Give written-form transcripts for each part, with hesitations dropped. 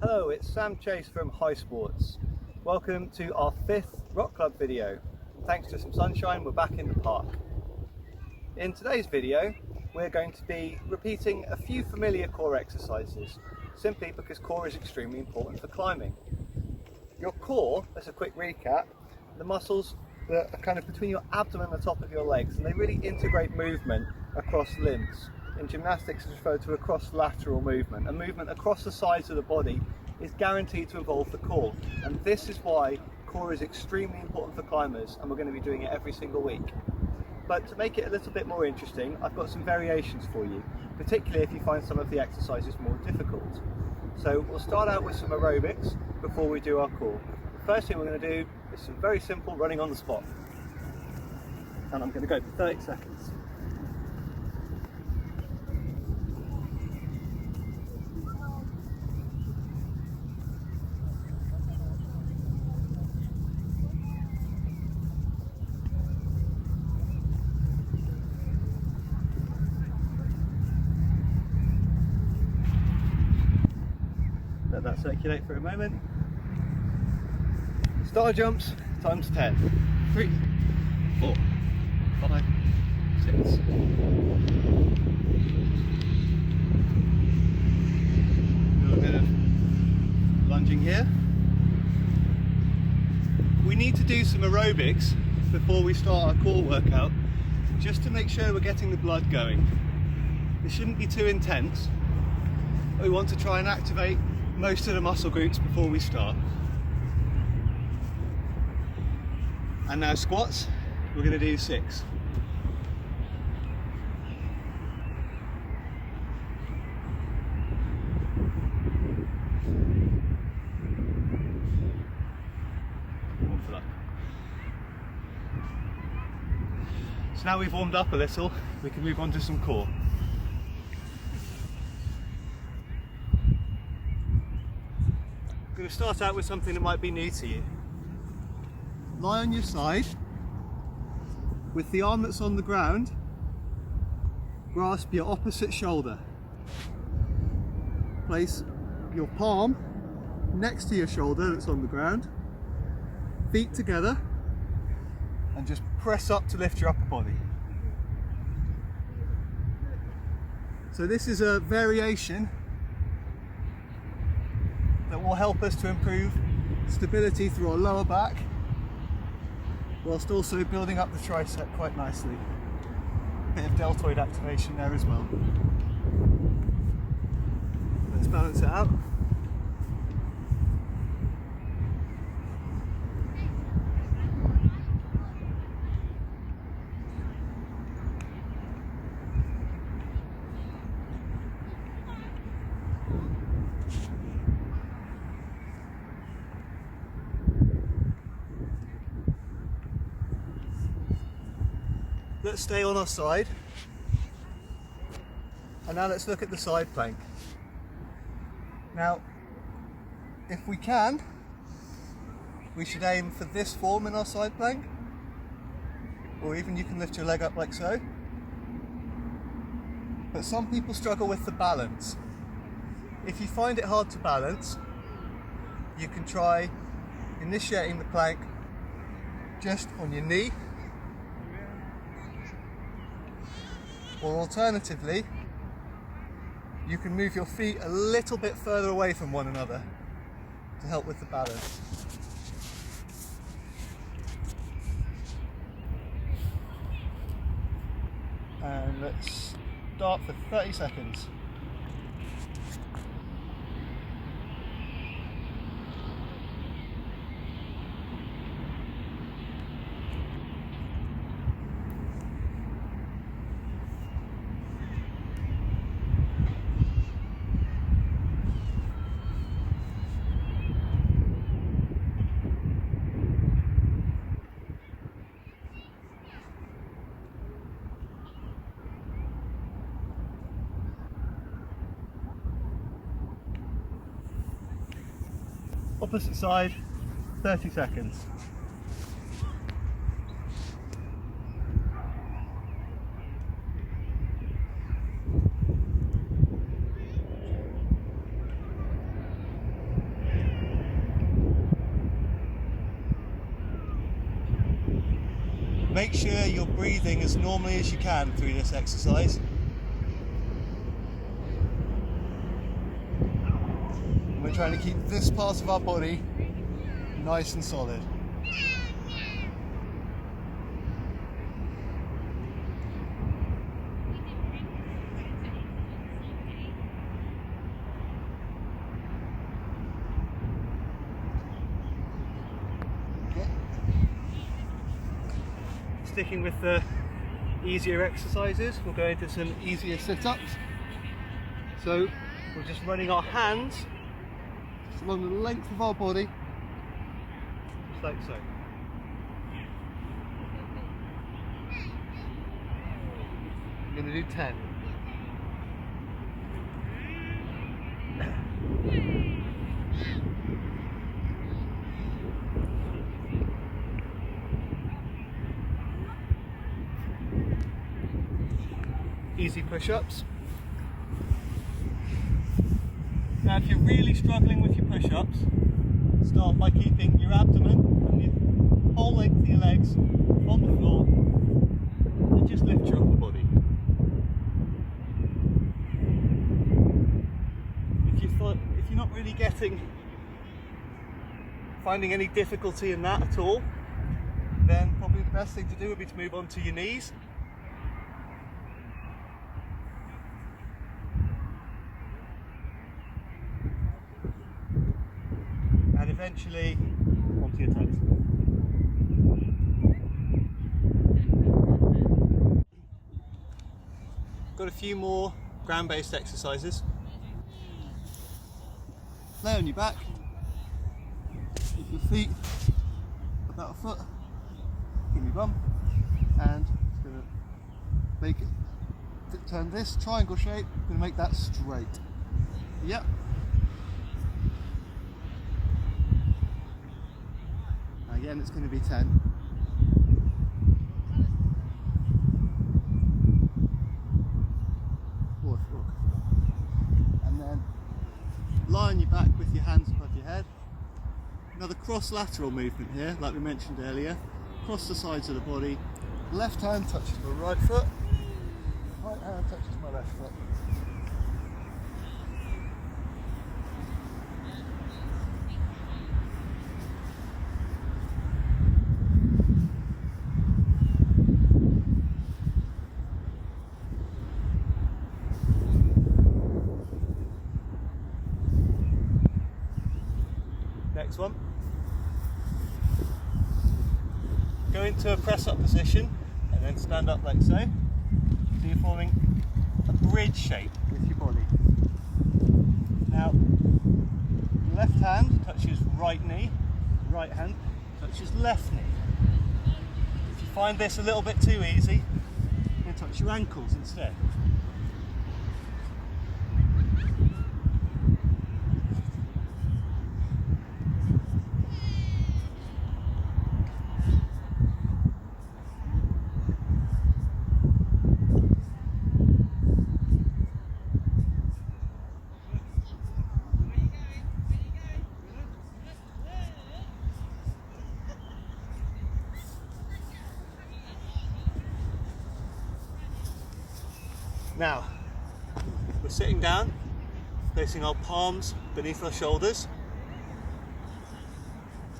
Hello, it's Sam Chase from High Sports. Welcome to our 5th Rock Club video. Thanks to some sunshine, we're back in the park. In today's video, we're going to be repeating a few familiar core exercises, simply because core is extremely important for climbing. Your core, as a quick recap, the muscles that are kind of between your abdomen and the top of your legs, and they really integrate movement across limbs. In gymnastics, it's referred to a cross-lateral movement. A movement across the sides of the body is guaranteed to involve the core, and this is why core is extremely important for climbers, and we're going to be doing it every single week. But to make it a little bit more interesting, I've got some variations for you, particularly if you find some of the exercises more difficult. So we'll start out with some aerobics before we do our core. The first thing we're going to do is some very simple running on the spot, and I'm going to go for 30 seconds. Let that circulate for a moment. Star jumps times 10. 3, 4, 5, 6. A little bit of lunging here. We need to do some aerobics before we start our core workout, just to make sure we're getting the blood going. It shouldn't be too intense. We want to try and activate most of the muscle groups before we start. And now squats, we're going to do 6. So now we've warmed up a little, we can move on to some core. I'm going to start out with something that might be new to you. Lie on your side, with the arm that's on the ground, grasp your opposite shoulder. Place your palm next to your shoulder that's on the ground, feet together, and just press up to lift your upper body. So this is a variation that will help us to improve stability through our lower back, whilst also building up the tricep quite nicely. Bit of deltoid activation there as well. Let's balance it out. Let's stay on our side, and now let's look at the side plank. Now, if we can, we should aim for this form in our side plank, or even you can lift your leg up like so. But some people struggle with the balance. If you find it hard to balance, you can try initiating the plank just on your knee, or alternatively, you can move your feet a little bit further away from one another to help with the balance. And let's start for 30 seconds. Opposite side, 30 seconds. make sure you're breathing as normally as you can through this exercise. And we're trying to keep this part of our body nice and solid. Sticking with the easier exercises, we'll go into some easier sit-ups. So we're just running our hands along the length of our body, just like so. I'm going to do 10. Easy push-ups. Now if you're really struggling with your push-ups, start by keeping your abdomen and the whole length of your legs on the floor and just lift your upper body. If you're not really finding any difficulty in that at all, then probably the best thing to do would be to move on to your knees. And eventually onto your toes. Got a few more ground-based exercises. Lay on your back, keep your feet about a foot in your bum, and it's going to make it turn this triangle shape, going to make that straight. Yep. Again, it's going to be 10. And then lie on your back with your hands above your head. Another cross-lateral movement here, like we mentioned earlier. Cross the sides of the body. Left hand touches my right foot. Right hand touches my left foot. Next one. Go into a press-up position and then stand up like so. So you're forming a bridge shape with your body. Now, left hand touches right knee, right hand touches left knee. If you find this a little bit too easy, you can touch your ankles instead. Now, we're sitting down, placing our palms beneath our shoulders.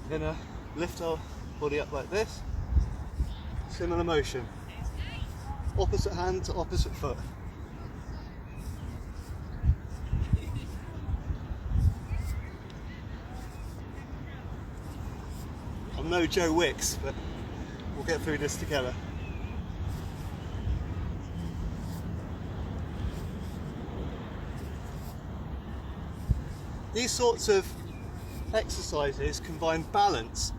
We're going to lift our body up like this. Similar motion. Opposite hand to opposite foot. I'm no Joe Wicks, but we'll get through this together. These sorts of exercises combine balance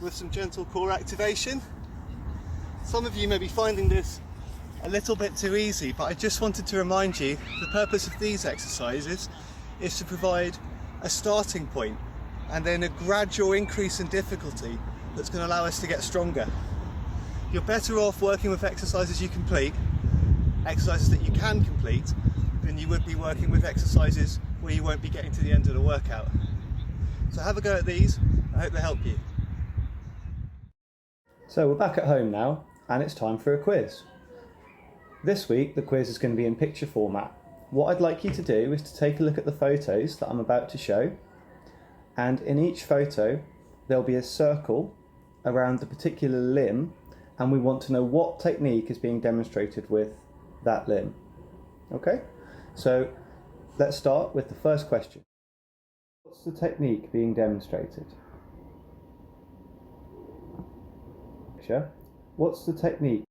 with some gentle core activation. Some of you may be finding this a little bit too easy, but I just wanted to remind you the purpose of these exercises is to provide a starting point and then a gradual increase in difficulty that's going to allow us to get stronger. You're better off working with exercises you complete, exercises that you can complete, than you would be working with exercises where you won't be getting to the end of the workout. So have a go at these, I hope they help you. So we're back at home now, and it's time for a quiz. This week the quiz is going to be in picture format. What I'd like you to do is to take a look at the photos that I'm about to show, and in each photo there'll be a circle around the particular limb, and we want to know what technique is being demonstrated with that limb. Okay, so let's start with the first question. What's the technique being demonstrated? What's the technique?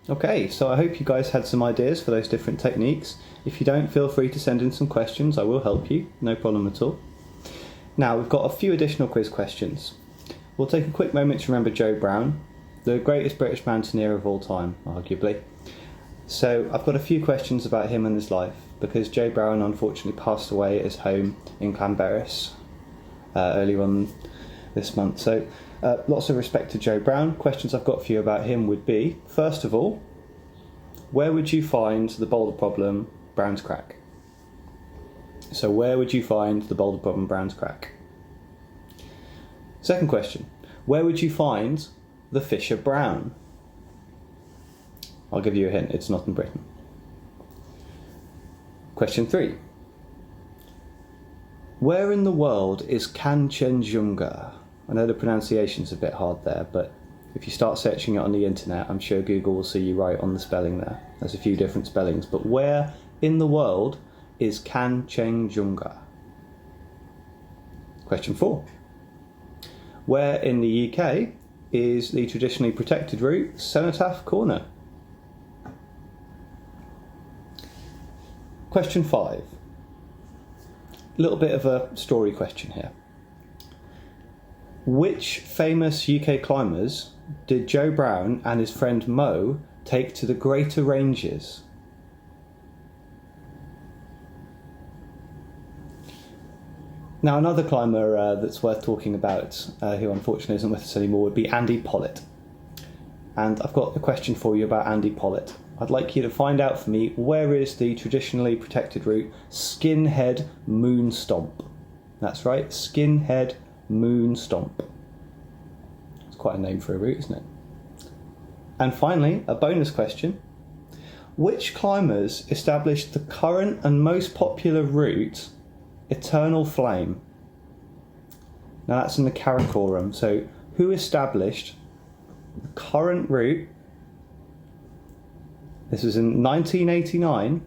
Okay, so I hope you guys had some ideas for those different techniques. If you don't, feel free to send in some questions. I will help you, no problem at all. Now, we've got a few additional quiz questions. We'll take a quick moment to remember Joe Brown, the greatest British mountaineer of all time, arguably. So I've got a few questions about him and his life, because Joe Brown unfortunately passed away at his home in Llanberis earlier on this month. So lots of respect to Joe Brown. Questions I've got for you about him would be, first of all, where would you find the boulder problem Brown's Crack? So where would you find the boulder problem Brown's Crack? Second question, where would you find the Fisher Brown? I'll give you a hint, it's not in Britain. Question 3. Where in the world is Kanchenjunga? I know the pronunciation's a bit hard there, but if you start searching it on the internet, I'm sure Google will see you right on the spelling there. There's a few different spellings, but where in the world is Kanchenjunga? Question 4. Where in the UK is the traditionally protected route Cenotaph Corner? Question 5. A little bit of a story question here. Which famous UK climbers did Joe Brown and his friend Mo take to the Greater Ranges? Now, another climber that's worth talking about, who unfortunately isn't with us anymore, would be Andy Pollitt. And I've got a question for you about Andy Pollitt. I'd like you to find out for me, where is the traditionally protected route Skinhead Moon Stomp? That's right, Skinhead Moon Stomp. quite a name for a route, isn't it? And finally, a bonus question. Which climbers established the current and most popular route, Eternal Flame? Now that's in the Karakoram. So who established the current route? This was in 1989,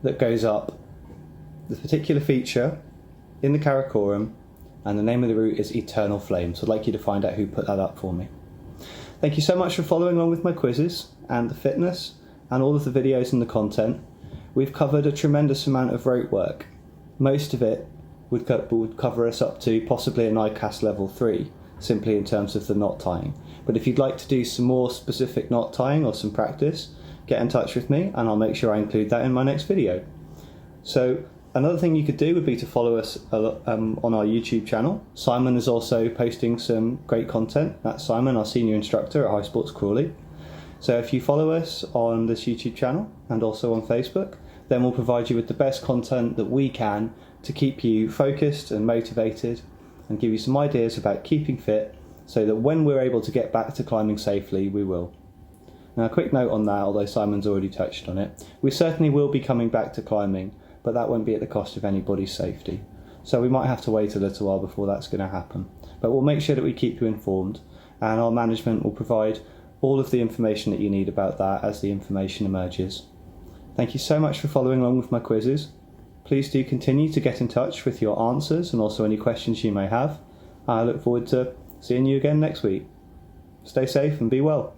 that goes up this particular feature in the Karakoram, and the name of the route is Eternal Flame. So I'd like you to find out who put that up for me. Thank you so much for following along with my quizzes and the fitness and all of the videos and the content. We've covered a tremendous amount of rope work. Most of it would cover us up to possibly a NICAS level 3, simply in terms of the knot tying. But if you'd like to do some more specific knot tying or some practice, get in touch with me and I'll make sure I include that in my next video. So another thing you could do would be to follow us on our YouTube channel. Simon is also posting some great content. That's Simon, our senior instructor at High Sports Crawley. So if you follow us on this YouTube channel and also on Facebook, then we'll provide you with the best content that we can to keep you focused and motivated and give you some ideas about keeping fit so that when we're able to get back to climbing safely, we will. Now a quick note on that, although Simon's already touched on it. We certainly will be coming back to climbing, but that won't be at the cost of anybody's safety. So we might have to wait a little while before that's going to happen. But we'll make sure that we keep you informed, and our management will provide all of the information that you need about that as the information emerges. Thank you so much for following along with my quizzes. Please do continue to get in touch with your answers and also any questions you may have. I look forward to seeing you again next week. Stay safe and be well.